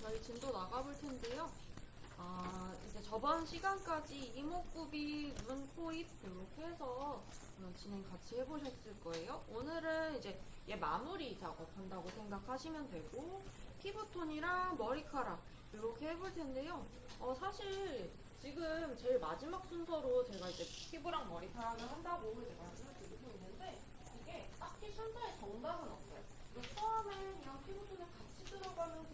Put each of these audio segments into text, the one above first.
저희 진도 나가볼 텐데요. 이제 저번 시간까지 이목구비, 눈, 코, 입 이렇게 해서 진행 같이 해보셨을 거예요. 오늘은 이제 얘 마무리 작업한다고 생각하시면 되고 피부톤이랑 머리카락 이렇게 해볼 텐데요. 사실 지금 제일 마지막 순서로 제가 이제 피부랑 머리카락을 한다고 제가 말씀드리고 있는데 이게 딱히 순서에 정답은 없어요. 처음에 그냥 피부톤에 같이 들어가면서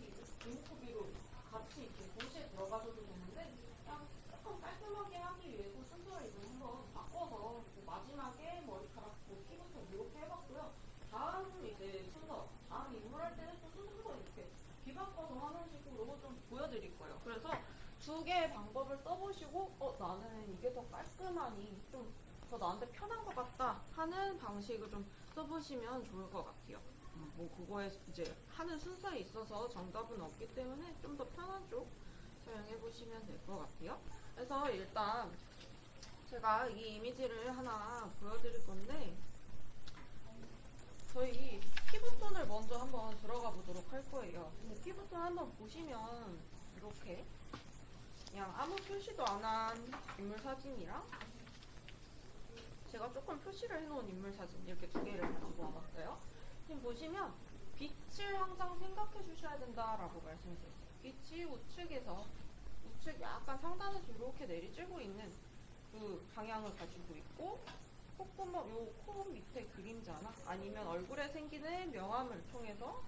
이목구비로 같이 이렇게 동시에 들어가셔도 되는데 그냥 조금 깔끔하게 하기 위해서 순서를 이제 한번 바꿔서 마지막에 머리카락, 피부톤 이렇게 해봤고요. 다음 이제 순서, 다음 인물 할 때는 또 순서 이렇게 뒤바꿔서 하는 식으로 좀 보여드릴 거예요. 그래서 두 개의 방법을 써보시고 나는 이게 더 깔끔하니 좀 더 나한테 편한 것 같다 하는 방식을 좀 써보시면 좋을 것 같아요. 뭐 그거에 이제 하는 순서에 있어서 정답은 없기 때문에 좀 더 편한 쪽 사용해 보시면 될 것 같아요. 그래서 일단 제가 이 이미지를 하나 보여드릴 건데 저희 피부톤을 먼저 한번 들어가 보도록 할 거예요. 근데 피부톤 한번 보시면 이렇게 그냥 아무 표시도 안 한 인물 사진이랑 제가 조금 표시를 해놓은 인물 사진 이렇게 두 개를 가지고 와봤어요. 지금 보시면 빛을 항상 생각해 주셔야 된다라고 말씀드렸어요. 빛이 우측 약간 상단에서 이렇게 내리쬐고 있는 그 방향을 가지고 있고 콧구멍, 요 코 밑에 그림자나 아니면 얼굴에 생기는 명암을 통해서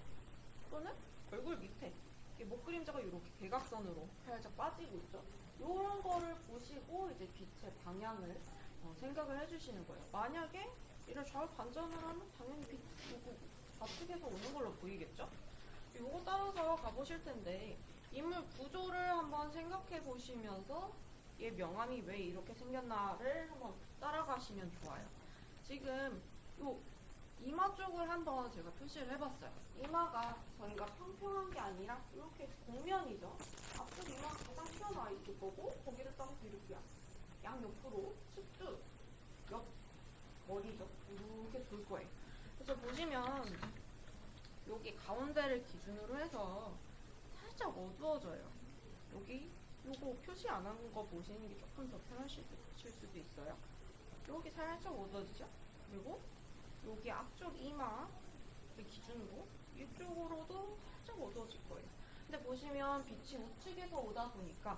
또는 얼굴 밑에 목 그림자가 이렇게 대각선으로 살짝 빠지고 있죠. 이런 거를 보시고 이제 빛의 방향을 생각을 해주시는 거예요. 만약에 이를 좌우 반전을 하면 당연히 빛 좌측에서 오는 걸로 보이겠죠? 요거 따라서 가보실 텐데 인물 구조를 한번 생각해 보시면서 얘 명암이 왜 이렇게 생겼나를 한번 따라가시면 좋아요. 지금 요 이마 쪽을 한번 제가 표시를 해봤어요. 이마가 저희가 평평한 게 아니라 이렇게 곡면이죠. 앞쪽 이마가 가장 튀어나와 있을 거고 거기를 따서 이렇게 양옆으로 측두 옆 머리죠. 이렇게 돌 거예요. 그래서 보시면 여기 가운데를 기준으로 해서 살짝 어두워져요. 여기 요거 표시 안 한 거 보시는 게 조금 더 편하실 수도 있어요. 여기 살짝 어두워지죠? 그리고 여기 앞쪽 이마 기준으로 이쪽으로도 살짝 어두워질 거예요. 근데 보시면 빛이 우측에서 오다 보니까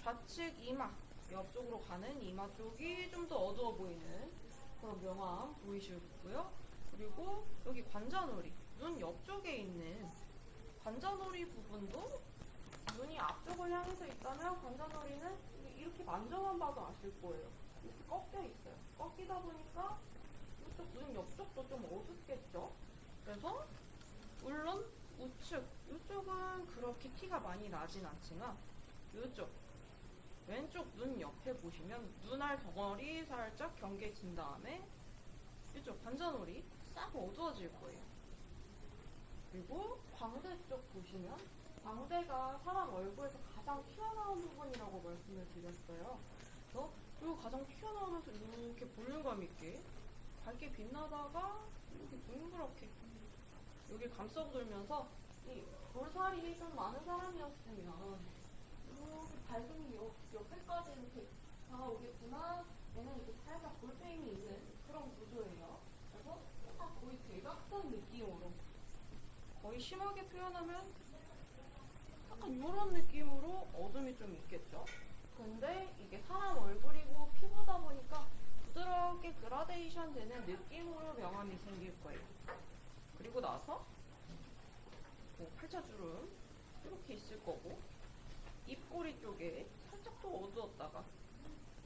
좌측 이마 옆쪽으로 가는 이마 쪽이 좀 더 어두워 보이는 그런 명암 보이시고요. 그리고 여기 관자놀이 눈 옆쪽에 있는 관자놀이 부분도 눈이 앞쪽을 향해서 있다면 관자놀이는 이렇게 만져만 봐도 아실 거예요. 이렇게 꺾여 있어요. 꺾이다 보니까 이쪽 눈 옆쪽도 좀 어둡겠죠? 그래서 물론 우측 이쪽은 그렇게 티가 많이 나진 않지만 이쪽 왼쪽 눈 옆에 보시면 눈알 덩어리 살짝 경계진 다음에 이쪽 관자놀이 싹 어두워질 거예요. 그리고 광대 쪽 보시면 광대가 사람 얼굴에서 가장 튀어나온 부분이라고 말씀을 드렸어요. 그래서 이거 가장 튀어나오면서 이렇게 볼륨감 있게 밝게 빛나다가 이렇게 둥그렇게 여기 감싸돌면서 이 볼살이 좀 많은 사람이었으면 이렇게 밝은 옆에까지 이렇게 다가오겠구나. 얘는 이렇게 살짝 볼페임이 있는 그런 구조예요. 그래서 거의 대각선 느낌으로 거의 심하게 표현하면 약간 이런 느낌으로 어둠이 좀 있겠죠. 근데 이게 사람 얼굴이고 피부다 보니까 부드럽게 그라데이션 되는 느낌으로 명암이 생길 거예요. 그리고 나서 팔자주름 이렇게 있을 거고 입꼬리 쪽에 살짝 또 어두웠다가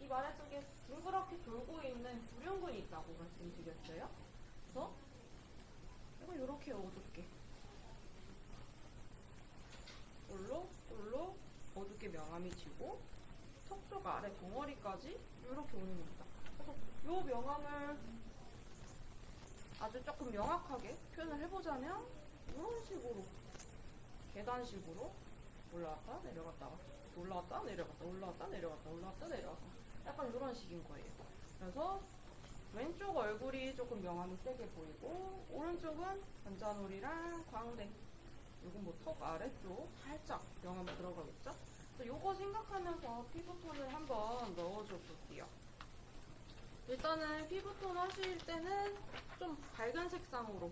입 아래쪽에 둥그렇게 돌고 있는 불륜근이 있다고 말씀드렸어요. 그래서 이거 이렇게 어둡게 볼록 어둡게 명암이 지고 턱 쪽 아래 덩어리까지 이렇게 오는 겁니다. 그래서 이 명암을 아주 조금 명확하게 표현을 해보자면 이런 식으로 계단식으로 올라왔다 내려갔다가 올라왔다 내려갔다 올라왔다 내려갔다 올라왔다 내려갔다 약간 이런 식인 거예요. 그래서 왼쪽 얼굴이 조금 명암이 세게 보이고 오른쪽은 관자놀이랑 광대 이건 뭐 턱 아래쪽 살짝 명암 들어가겠죠? 요거 생각하면서 피부톤을 한번 넣어줘 볼게요. 일단은 피부톤 하실 때는 좀 밝은 색상으로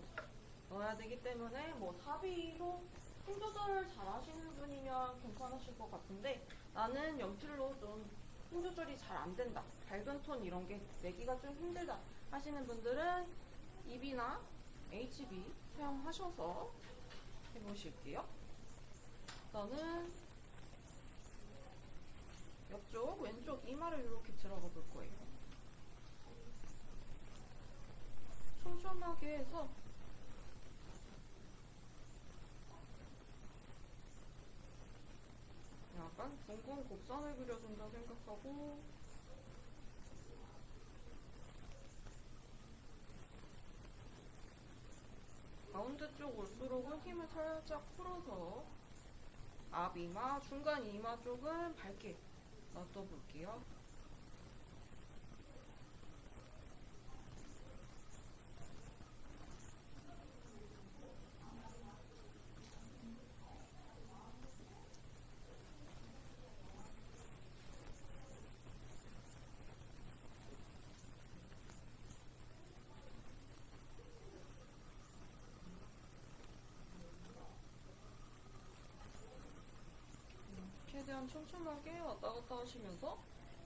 넣어야 되기 때문에 뭐 사비로 톤 조절을 잘 하시는 분이면 괜찮으실 것 같은데, 나는 연필로 좀 톤 조절이 잘 안 된다, 밝은 톤 이런 게 내기가 좀 힘들다 하시는 분들은 EB나 HB 사용하셔서 해보실게요. 저는 옆쪽 왼쪽 이마를 이렇게 들어가 볼 거예요. 촘촘하게 해서 약간 둥근 곡선을 그려준다 생각하고, 가운데 쪽 올수록은 힘을 살짝 풀어서 앞 이마, 중간 이마 쪽은 밝게 놔둬볼게요. 최대한 촘촘하게 왔다 갔다 하시면서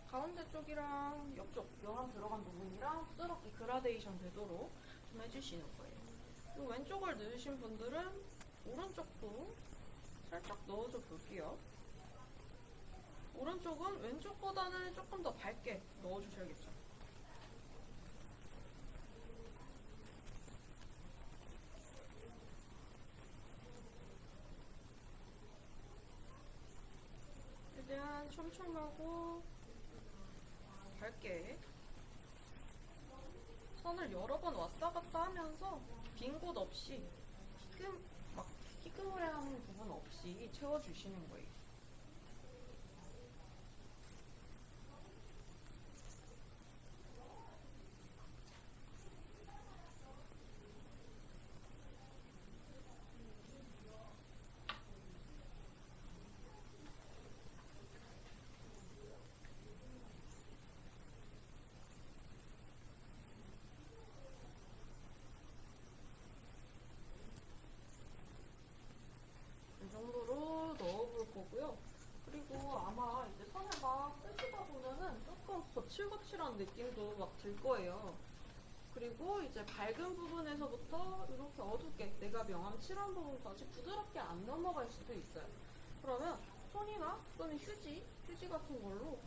가운데 쪽이랑 옆쪽 명암 들어간 부분이랑 부드럽게 그라데이션 되도록 좀 해주시는 거예요. 그리고 왼쪽을 넣으신 분들은 오른쪽도 살짝 넣어줘 볼게요. 오른쪽은 왼쪽보다는 조금 더 밝게 넣어주셔야겠죠. 최대한 촘촘하고 밝게 선을 여러 번 왔다 갔다 하면서 빈 곳 없이 희끄무레하는 부분 없이 채워주시는 거예요. 이 정도로 넣어볼 거고요. 그리고 아마 이제 선을 막 쓰시다 보면은 조금 거칠거칠한 느낌도 막 들 거예요. 그리고 이제 밝은 부분에서부터 이렇게 어둡게 내가 명암 칠한 부분까지 부드럽게 안 넘어갈 수도 있어요. 그러면 손이나 또는 휴지 같은 걸로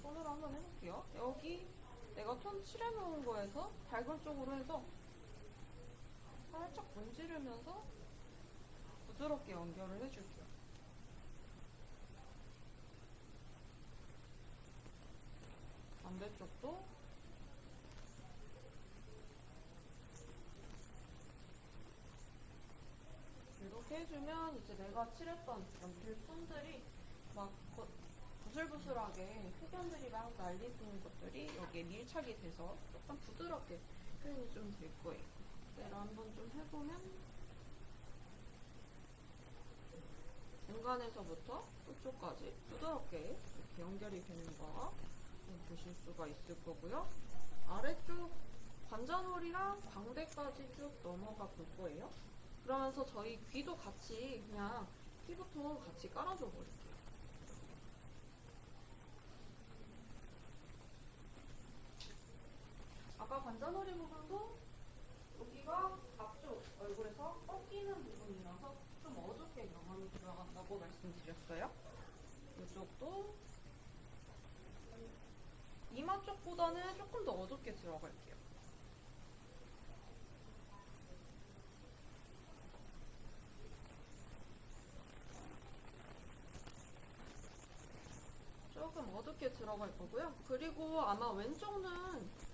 손으로 한번 해볼게요. 여기 내가 톤 칠해놓은 거에서 밝은 쪽으로 해서 살짝 문지르면서 부드럽게 연결을 해줄게요. 반대쪽도 이렇게 해주면 이제 내가 칠했던 연필 톤들이 막 부슬부슬하게 흑연들이 막 날리는 것들이 여기에 밀착이 돼서 조금 부드럽게 표현이 좀 될 거예요. 그대로 한번 좀 해보면 중간에서부터 끝쪽까지 부드럽게 이렇게 연결이 되는 거 보실 수가 있을 거고요. 아래쪽 관자놀이랑 광대까지 쭉 넘어가 볼 거예요. 그러면서 저희 귀도 같이 그냥 피부톤 같이 깔아줘 버릴게요. 아까 관자놀이 부분도 여기가 앞쪽 얼굴에서 꺾이는 부분이라서 좀 어둡게 명암이 들어간다고 말씀드렸어요. 이쪽도 이마 쪽보다는 조금 더 어둡게 들어갈게요. 조금 어둡게 들어갈 거고요. 그리고 아마 왼쪽 눈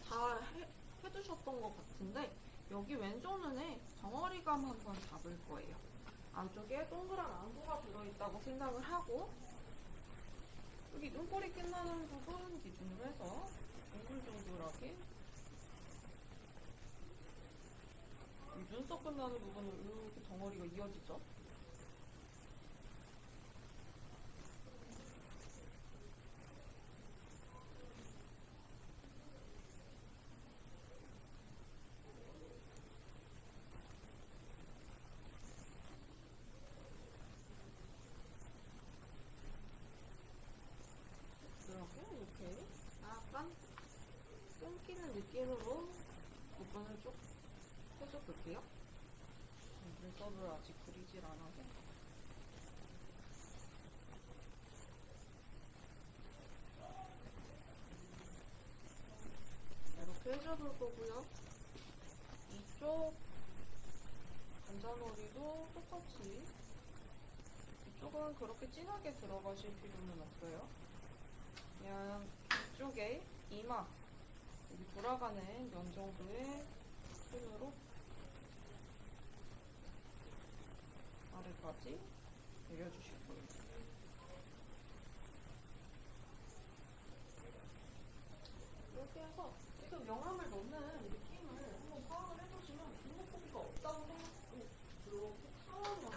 다 해두셨던 것 같은데 여기 왼쪽 눈에 덩어리감 한번 잡을 거예요. 안쪽에 동그란 안구가 들어있다고 생각을 하고 여기 눈꼬리 끝나는 부분 기준으로 해서 둥글둥글하게 이 눈썹 끝나는 부분은 이렇게 덩어리가 이어지죠. 그리질 않아서. 이렇게 해줘볼 거고요. 이쪽 관자놀이도 똑같이 이쪽은 그렇게 진하게 들어가실 필요는 없어요. 그냥 이쪽에 이마 여기 돌아가는 면 정도의 끈으로 아래까지 내려주실 거예요. 이렇게 해서 지금 명암을 넣는 느낌을 한번 파악을 해보시면 분모포기가 없다고 생각하고 이렇게 타원형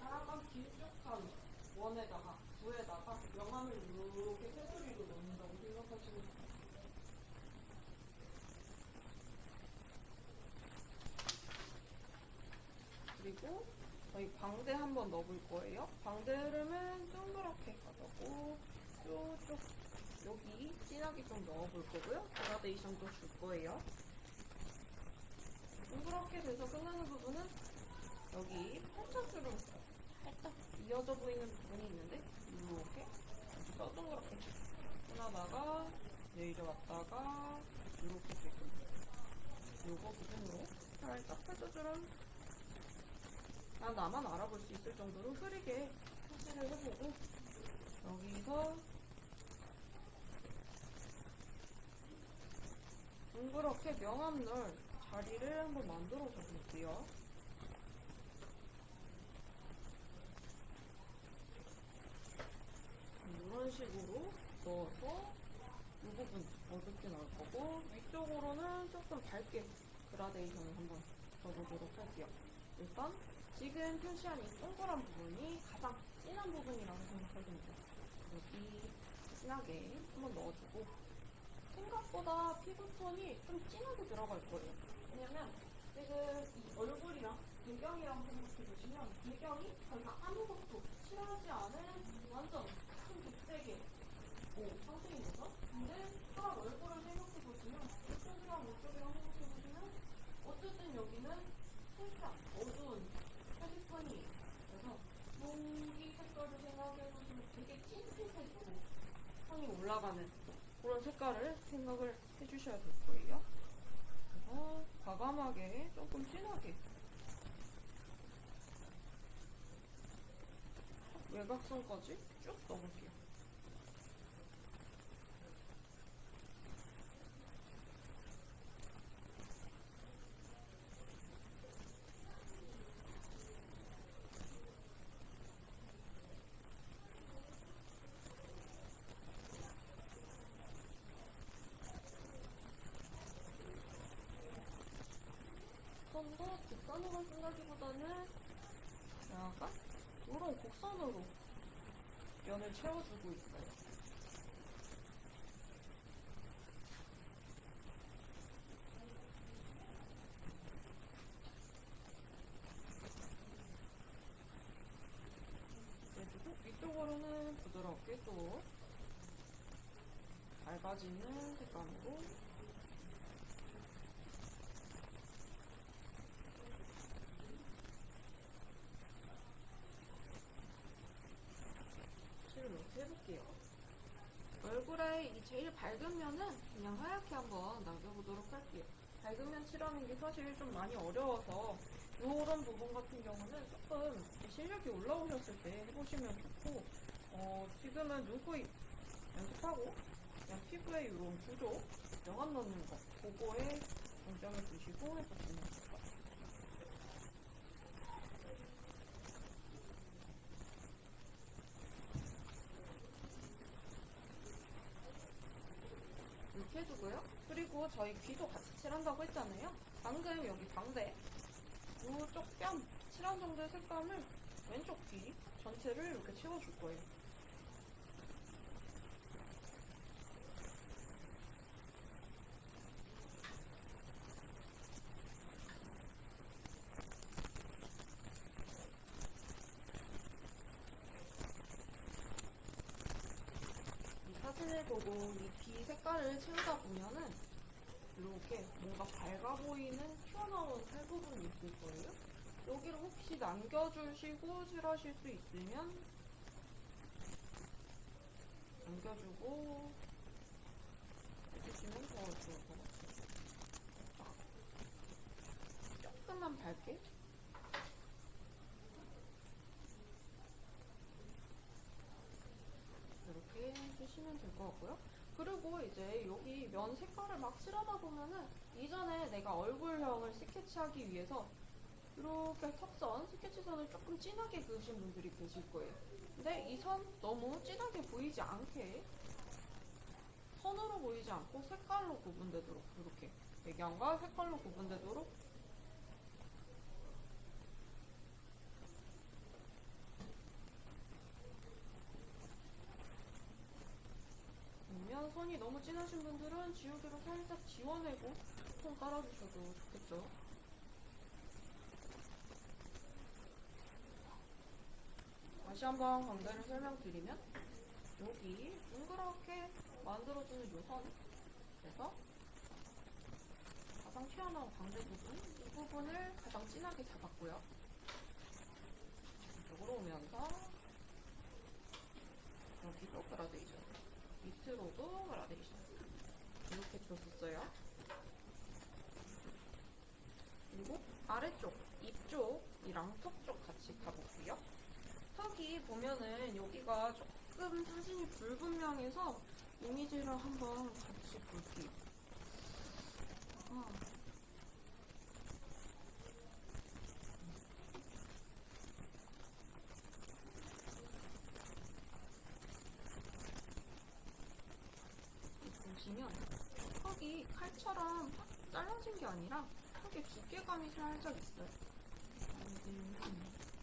약간 길쭉한 원에다가 부에다가 명암을 이렇게 테두리로 넣는다고 생각하시면 돼요. 그리고 저희 방대 한번 넣어볼 거예요. 방대 흐름은 동그랗게 가자고 쭉쭉 여기 진하게 좀 넣어볼 거고요. 그라데이션도 줄 거예요. 동그랗게 돼서 끝나는 부분은 여기 팔자주름 살짝 이어져 보이는 부분이 있는데 이렇게 여기서 동그랗게 끝나다가 내려왔다가 이렇게 되고 요거 부분으로 살짝 팔자주름 나만 알아볼 수 있을 정도로 흐리게 표시를 해보고 여기서 둥그렇게 명암 넣을 자리를 한번 만들어 줘 볼게요. 이런 식으로 넣어서 이 부분 어둡게 나올 거고 위쪽으로는 조금 밝게 그라데이션을 한번 줘보도록 할게요. 일단 지금 표시한 이 동그란 부분이 가장 진한 부분이라고 생각하시면 돼요. 여기 진하게 한번 넣어주고 생각보다 피부톤이 좀 진하게 들어갈 거예요. 왜냐면 지금 이 얼굴이랑 배경이랑 생각해보시면 배경이 저희가 아무것도 칠하지 않은 완전 큰 백색의 상태인 거죠. 근데 사람 얼굴을 생각해보시면 이쪽이랑 이쪽이랑 생각해보시면 어쨌든 여기는 살짝 어두운 표지판이에요. 그래서 여기 색깔을 생각해보시면 되게 찐빛색으로 선이 올라가는 그런 색깔을 생각을 해주셔야 될 거예요. 그래서 과감하게 조금 진하게 외곽선까지 쭉 넣어볼게요. 선도 직선으로 쓴다기보다는 약간 이런 곡선으로 면을 채워주고 있어요. 그리고 위쪽으로는 부드럽게 또 밝아지는 색감으로 이렇게 해볼게요. 얼굴에 이 제일 밝은 면은 그냥 하얗게 한번 남겨보도록 할게요. 밝은 면 칠하는 게 사실 좀 많이 어려워서 이런 부분 같은 경우는 조금 실력이 올라오셨을 때 해보시면 좋고 지금은 눈코입 연습하고 그냥 피부의 이런 구조 명암 넣는 거 그거에 중점을 두시고 해보시면 좋을 것 같아요. 이렇게 해주고요. 그리고 저희 귀도 같이 칠한다고 했잖아요. 방금 여기 방대 이쪽 뺨 칠한 정도의 색감을 왼쪽 귀 전체를 이렇게 채워줄 거예요. 이 사진을 보고 이 귀 색깔을 채우다 보면은 이렇게 뭔가 밝아 보이는 튀어나온 살 부분이 있을 거예요. 여기를 혹시 남겨주시고 칠하실 수 있으면 남겨주고 해주시면 더 좋을 것 같아요. 조금만 밝게. 이렇게 해주시면 될 것 같고요. 그리고 이제 여기 면 색깔을 막 칠하다 보면은 이전에 내가 얼굴형을 스케치하기 위해서 이렇게 턱선, 스케치선을 조금 진하게 그으신 분들이 계실 거예요. 근데 이 선 너무 진하게 보이지 않게 선으로 보이지 않고 색깔로 구분되도록 이렇게 배경과 색깔로 구분되도록 아니면 선이 너무 진하신 분들은 지우개로 살짝 지워내고 선 깔아주셔도 좋겠죠. 다시 한번 광대를 설명드리면 여기 동그랗게 만들어주는 요 선에서 가장 튀어나온 광대 부분 이 부분을 가장 진하게 잡았고요. 이쪽으로 오면서 여기도 그라데이션, 밑으로도 그라데이션 이렇게 줬었어요. 그리고 아래쪽, 입 쪽이랑 턱 쪽 같이 가볼게요. 턱이 보면은 여기가 조금 사진이 불분명해서 이미지를 한번 같이 볼게요. 보시면 턱이 칼처럼 팍 잘라진 게 아니라 턱에 두께감이 살짝 있어요.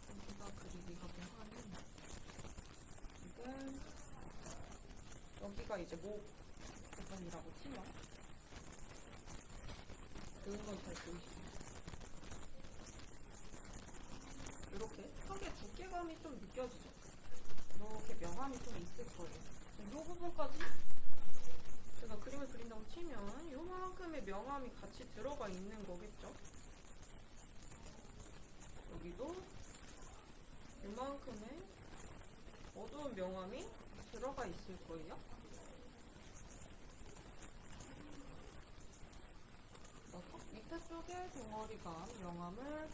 여기가 그리기가 뭐하는 지금 여기가 이제 목 부분이라고 치면 그은 건 잘 보이시죠? 이렇게 턱에 두께감이 좀 느껴지죠? 이렇게 명암이 좀 있을 거예요. 이 부분까지 제가 그림을 그린다고 치면 요만큼의 명암이 같이 들어가 있는 거겠죠? 여기도 요만큼의 어두운 명암이 들어가 있을 거예요. 턱 밑에 쪽에 덩어리감 명암을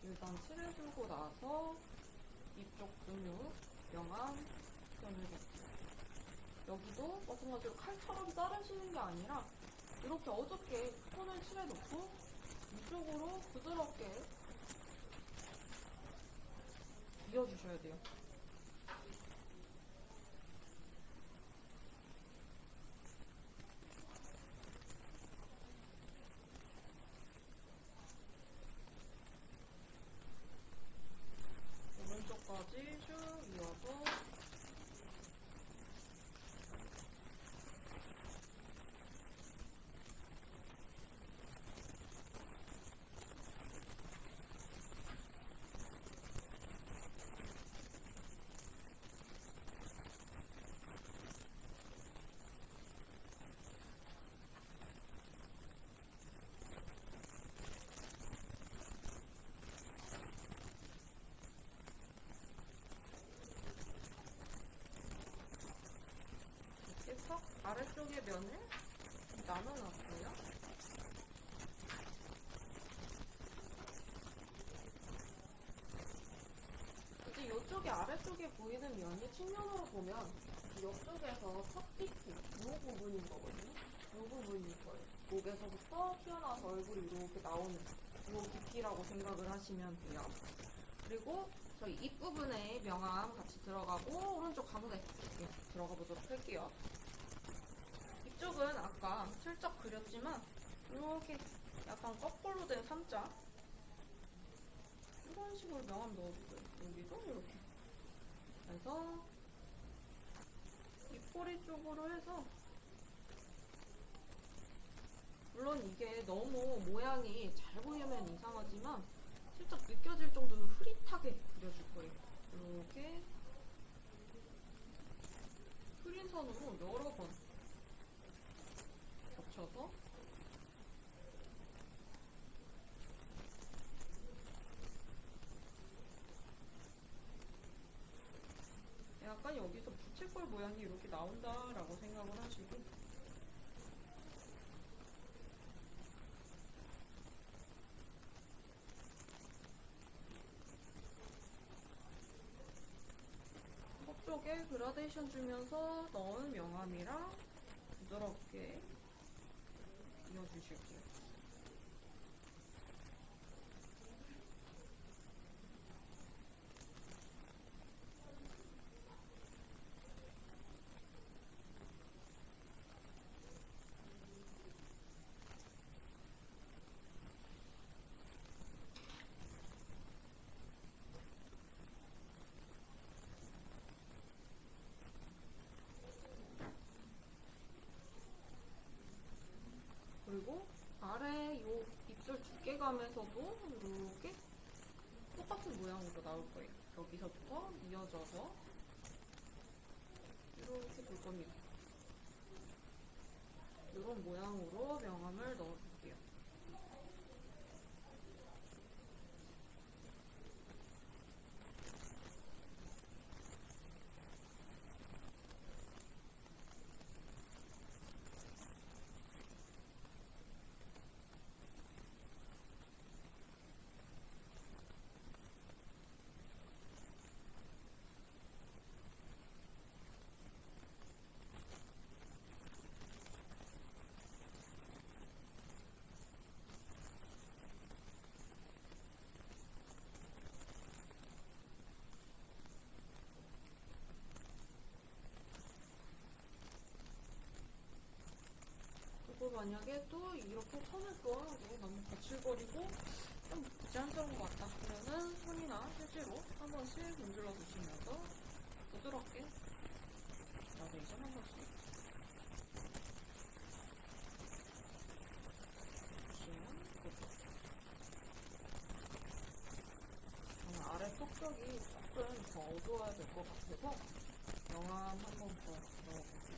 일단 칠해주고 나서 이쪽 근육 명암 표현해줄게요. 여기도 마찬가지로 칼처럼 자르시는 게 아니라 이렇게 어둡게 손을 칠해놓고 이쪽으로 부드럽게 이어주셔야 돼요. 오른쪽까지 쭉 이어서 턱 아래쪽의 면을 나눠놨고요. 이제 이쪽에 아래쪽에 보이는 면이 측면으로 보면 이쪽에서 턱 뒤트 이 부분인 거거든요. 이 부분일 거예요. 목에서부터 튀어나와서 얼굴이 이렇게 나오는 이 깊이라고 생각을 하시면 돼요. 그리고 저희 입 부분에 명암 같이 들어가고 오른쪽 가운데 이렇게 들어가 보도록 할게요. 이쪽은 아까 슬쩍 그렸지만 이렇게 약간 거꾸로 된 3자 이런 식으로 명암 넣어주고요. 여기도 이렇게 그래서 입꼬리 쪽으로 해서 물론 이게 너무 모양이 잘 보이면 이상하지만 슬쩍 느껴질 정도로 흐릿하게 그려줄 거예요. 이렇게 흐린 선으로 여러 번 겹쳐서 비칠골 모양이 이렇게 나온다라고 생각을 하시고, 속쪽에 그라데이션 주면서 넣은 명암이랑 부드럽게 이어주실게요. 그리고 아래 요 입술 두께감에서도 이렇게 똑같은 모양으로 나올 거예요. 여기서부터 이어져서 이렇게 볼 겁니다. 이런 모양으로 명암을 넣어줄게요. 그리고 만약에 또 이렇게 선을 그어놓고 너무 거칠거리고 좀 제한적인 것 같다 그러면 손이나 휴지로 한 번씩 문질러 주시면서 부드럽게 그라데이션 한 번씩 주시면 되죠. 저는 아래 속쪽이 조금 더 어두워야 될 것 같아서 명암 한 번 더 넣어볼게요.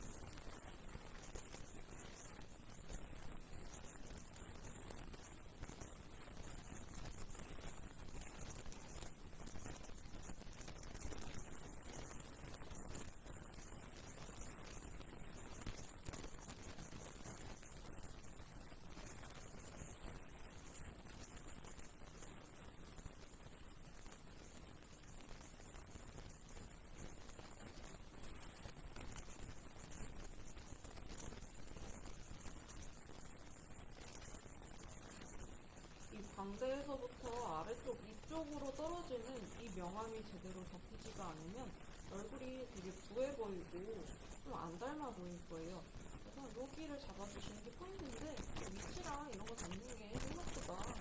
이 광대에서부터 아래쪽 위쪽으로 떨어지는 이 명암이 제대로 잡히지가 않으면 얼굴이 되게 부해 보이고 좀 안 닮아 보일 거예요. 그래서 여기를 잡아주시는 게 포인트인데 위치랑 이런 거 잡는 게 생각보다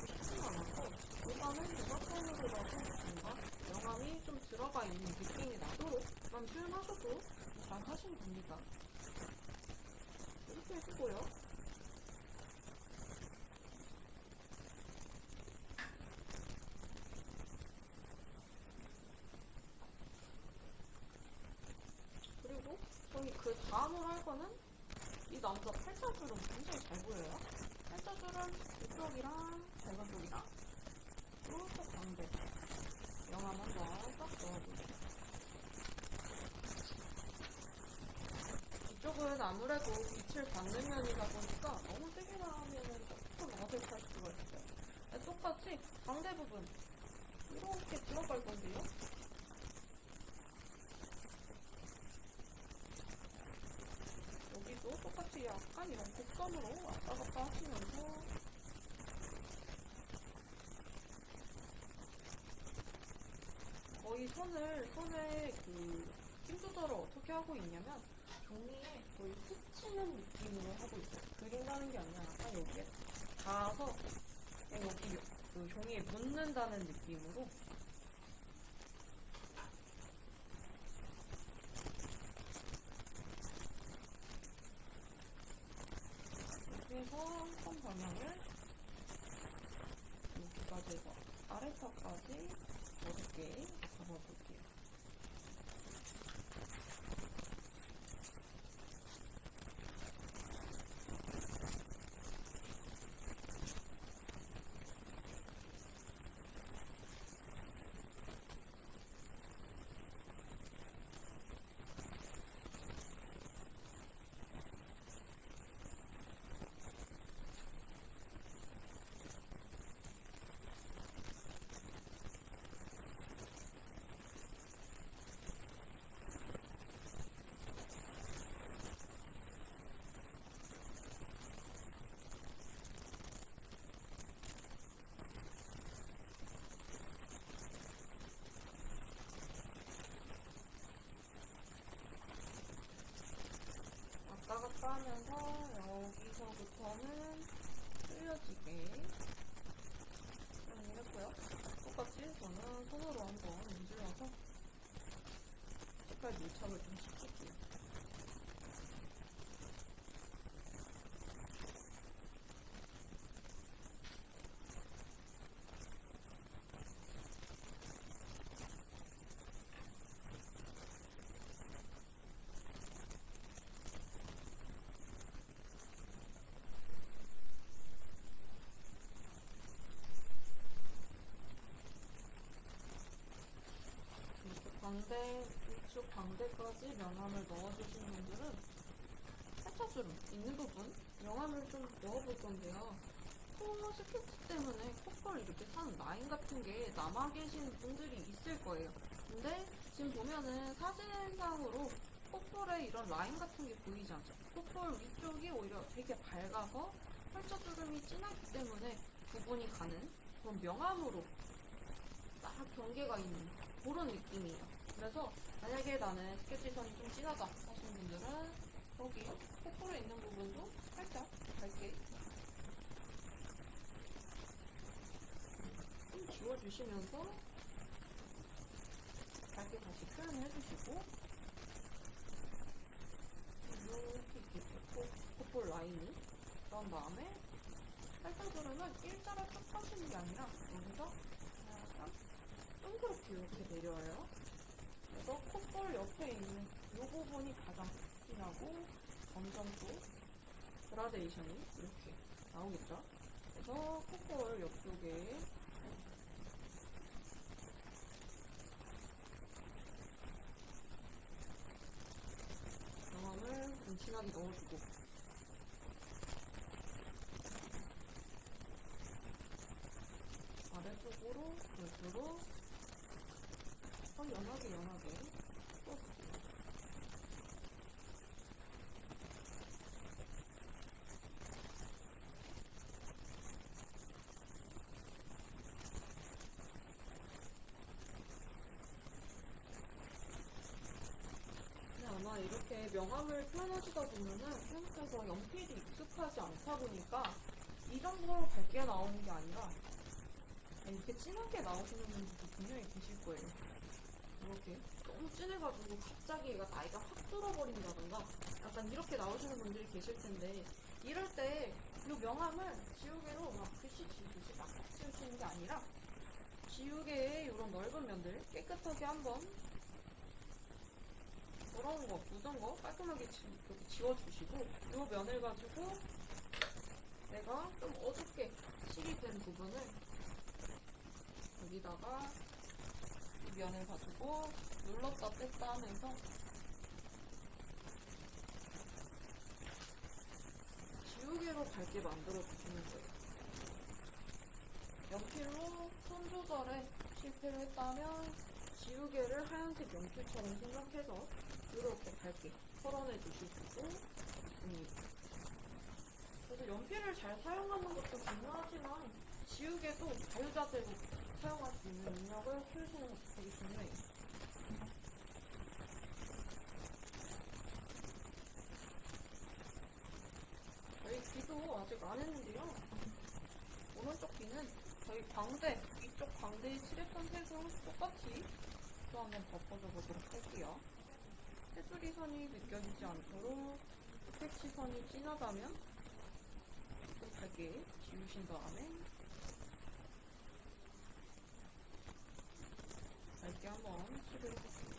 쉽진 않아서 일단은 대각선으로라도 뭔가 명암이 좀 들어가 있는 느낌이 나도록 그럼 표현하셔도 잘 하시면 됩니다. 이렇게 해주고요. 그리고 저희 그 다음으로 할 거는 이 남자 팔자주름 굉장히 잘 보여요. 팔자주름 이쪽이랑 배관 쪽이랑 그리고 또 광대 명암 한번 딱 넣어볼게요. 이쪽은 아무래도 빛을 받는 면이다 보니까 너무 세게 나오면 조금 어색할 수가 있어요. 똑같이 광대 부분 이렇게 들어갈 건데요. 여기도 똑같이 약간 이런 곡선으로 왔다 갔다 하시면서 거의 손에 힘 조절을 어떻게 하고 있냐면 종이에 거의 스치는 느낌으로 하고 있어요. 그린다는 게 아니라 약간 여기에 닿아서 여기 그 종이에 묻는다는 느낌으로 그래서 손 방향을 여기까지 해서 아래턱까지 6개 잡아볼게요. 일단은 흘려지게 정리했고요. 똑같이 저는 손으로 한번 문질러서 색깔 밀착을 좀 시킬게요. 이쪽 광대까지 명암을 넣어주시는 분들은 세차주름 있는 부분 명암을 좀 넣어볼 건데요. 코 스케치 때문에 콧볼 이렇게 산 라인 같은 게 남아 계시는 분들이 있을 거예요. 근데 지금 보면은 사진상으로 콧볼에 이런 라인 같은 게 보이지 않죠? 콧볼 위쪽이 오히려 되게 밝아서 펄쳐주름이 진하기 때문에 구분이 가는 그런 명암으로 딱 경계가 있는 그런 느낌이에요. 그래서 만약에 나는 스케치선이 좀 진하다 하시는 분들은 여기 콧볼에 있는 부분도 살짝 밝게 좀 지워주시면서 밝게 다시 표현을 해주시고 이렇게 콧볼 라인이 그런 다음에 살짝주름은 일자로 쭉 펴시는 게 아니라 여기서 약간 동그랗게 이렇게 내려와요. 그래서 콧볼 옆에 있는 이 부분이 가장 진하고 점점 또 그라데이션이 이렇게 나오겠죠. 그래서 콧볼 옆쪽에 명암을 좀 진하게 넣어주고 아래쪽으로 골고루 연하게 떠주세요. 아마 이렇게 명암을 표현하시다 보면은 선생님께서 연필이 익숙하지 않다 보니까 이 정도로 밝게 나오는 게 아니라 이렇게 진하게 나오시는 분들도 분명히 계실 거예요. 이렇게 너무 진해가지고 갑자기 나이가 확 줄어버린다던가 약간 이렇게 나오시는 분들이 계실 텐데 이럴 때 이 명암을 지우개로 막 글씨 지우듯이 막 지우시는 게 아니라 지우개의 이런 넓은 면들 깨끗하게 한번 더러운 거, 묻은 거 깔끔하게 지워주시고 이 면을 가지고 내가 좀 어둡게 실이 된 부분을 여기다가 이 면을 가지고 눌렀다 뺐다 하면서 지우개로 밝게 만들어 주시는 거예요. 연필로 손 조절에 실패를 했다면 지우개를 하얀색 연필처럼 생각해서 이렇게 밝게 털어내 주시고 있습니다. 그래서 연필을 잘 사용하는 것도 중요하지만 지우개도 자유자재로 사용할 수 있는 능력을 키우시는 것도 되게 중요해요. 저희 귀도 아직 안 했는데요. 오른쪽 귀는 저희 광대, 이쪽 광대에 칠했던 색으로 똑같이 또 한번 덮어줘 보도록 할게요. 테두리 선이 느껴지지 않도록 스케치 선이 진하다면 좀 밝게 지우신 다음에 밝게 한번 칠을 해볼게요.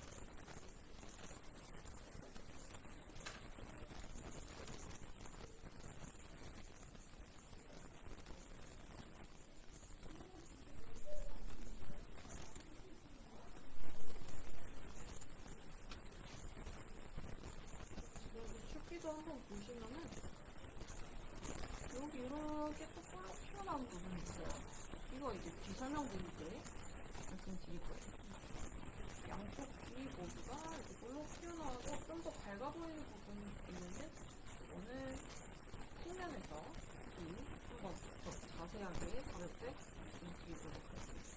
춥기도 한번 보시면은 여기 이렇게 톡볼록 튀어나온 부분이 있어요. 이거 이제 귀 설명 드릴 때 말씀드릴 거예요. 양쪽 귀 모두가 이렇게 볼록 튀어나오고 좀 더 밝아 보이는 부분이 있는데 이거는 측면에서 한번 더 자세하게 가볍게 말씀드리도록 하겠습니다.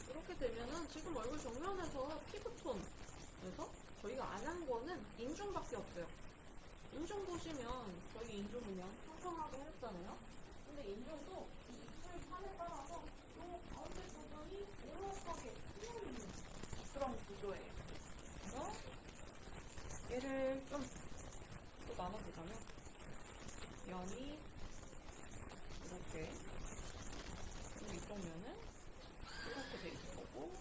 이렇게 되면은 지금 지금 얼굴 정면에서 피부톤에서 저희가 안 한 거는 인중밖에 없어요. 인중 보시면 저희 인중 그냥 평평하게 했잖아요. 근데 인중도 이 입술 판에 따라서 요 가운데 부분이 오목하게 튀어있는 그런 구조예요. 그래서 얘를 좀 또 나눠보자면 면이 이렇게 그리고 이쪽 면은 이렇게 돼 있을 거고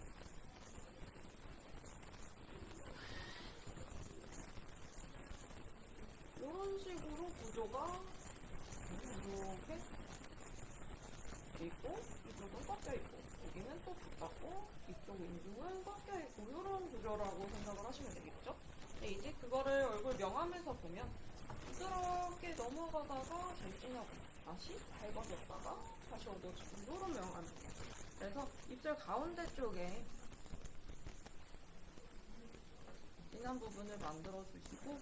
이런 식으로 구조가 이렇게 돼 있고 이쪽은 꺾여 있고 여기는 또 붓고 이쪽 인중은 꺾여 있고 이런 구조라고 생각을 하시면 되겠죠? 네, 이제 그거를 얼굴 명암에서 보면 부드럽게 넘어가다가 잘 진하고 다시 밝아졌다가 다시 어두워지고 이런 명암이에요. 그래서 입술 가운데 쪽에 진한 부분을 만들어 주시고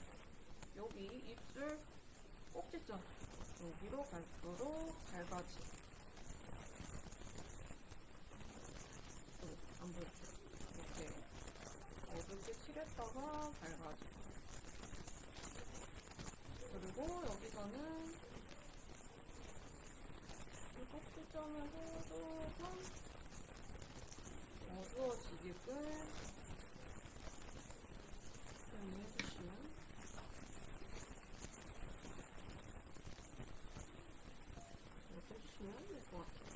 여기 입술 꼭지점 여기로 갈수록 밝아지고 안 보이죠? 이렇게 어둡게 칠했다가 밝아지고 그리고 여기서는 이 꼭지점에서 조금 어두워지게끔 해주시면 해주시면 될 것 같아요.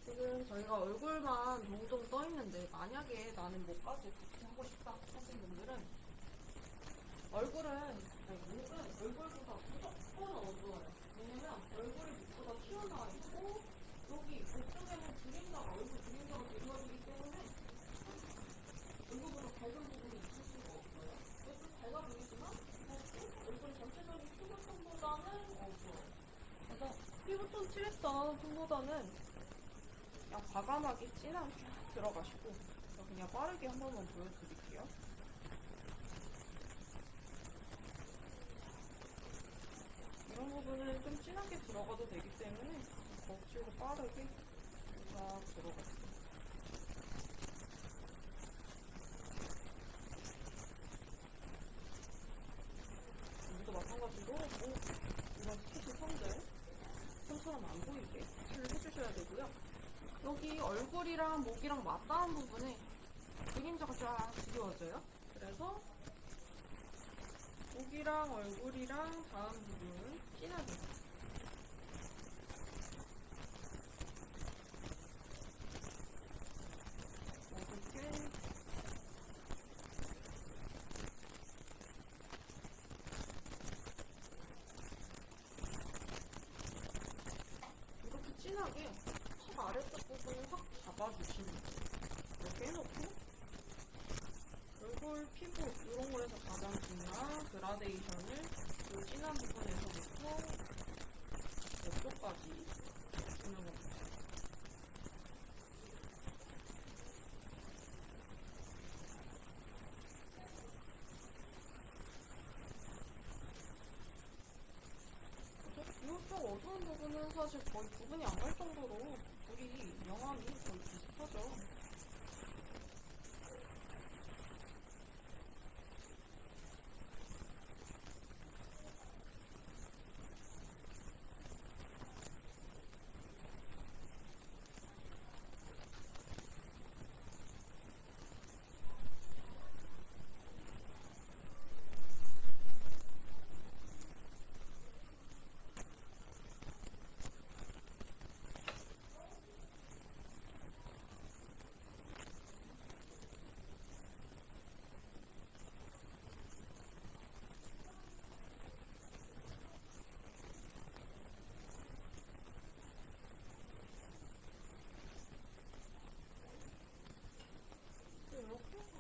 지금 저희가 얼굴만 동동 떠 있는데 만약에 나는 목까지 같이 하고 싶다 하신 분들은 얼굴은 아니 목은 얼굴보다 무조건 어두워요. 왜냐면 얼굴이 목보다 튀어나와 있고 여기 이쪽에는 그림자가 얼굴 그림자가 이루어지기 때문에 얼굴보다 밝은 부분이 있을 수가 없어요. 좀 밝아 보이지만 얼굴 전체적인 피부톤보다는 어두워요. 그래서 피부톤 칠했던 톤보다는 그냥 과감하게 진하게 들어가시고 그냥 빠르게 한 번만 보여드릴게요. 이런 부분은 좀 진하게 들어가도 되기 때문에 거치고 빠르게 쫙 들어갔어요. 여기도 마찬가지로 이런 스케치 선처럼 안 보이게 칠을 해주셔야 되고요. 여기 얼굴이랑 목이랑 맞닿은 부분에 그림자가 쫙 지워져요. 그래서 목이랑 얼굴이랑 닿은 부분은 진하게 이렇게 진하게 턱 아래쪽 부분을 확 잡아주시면 돼요. 이렇게 해놓고 얼굴, 피부 이런 거에서 가장 중요한 그라데이션을 이 진한 부분에서부터 이쪽까지 주는 겁니다. 이쪽 어두운 부분은 사실 거의 구분이 안 갈 정도로 둘이 명암이 거의 비슷하죠.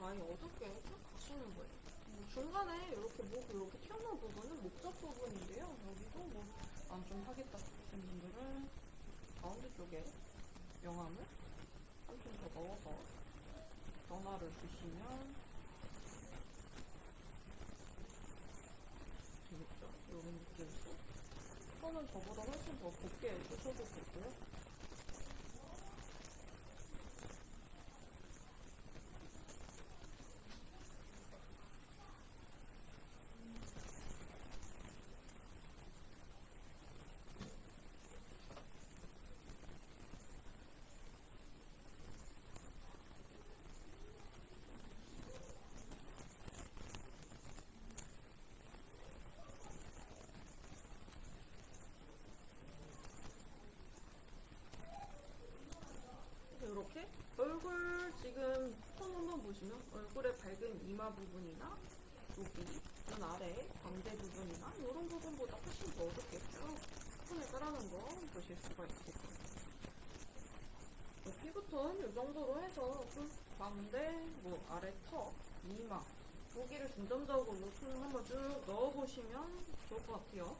아예 어둡게 쭉 가시는 거예요. 중간에 이렇게 목 이렇게 튀어나온 부분은 목젖 부분인데요. 여기도 뭐 안 좀 하겠다 싶으신 분들은 가운데 쪽에 명암을 한 점 더 넣어서 변화를 주시면 되겠죠? 이런 느낌으로. 톤은 저보다 훨씬 더 곱게 쓰셔도 되고요. 이렇게 얼굴 지금 톤 한번 보시면 얼굴의 밝은 이마 부분이나 여기 눈 아래 광대 부분이나 이런 부분보다 훨씬 더 어둡게 쭉 톤을 깔아놓은 거 보실 수가 있을 거예요. 피부톤 이 정도로 해서 광대, 뭐 아래 턱, 이마 여기를 중점적으로 톤 한번 쭉 넣어보시면 좋을 것 같아요.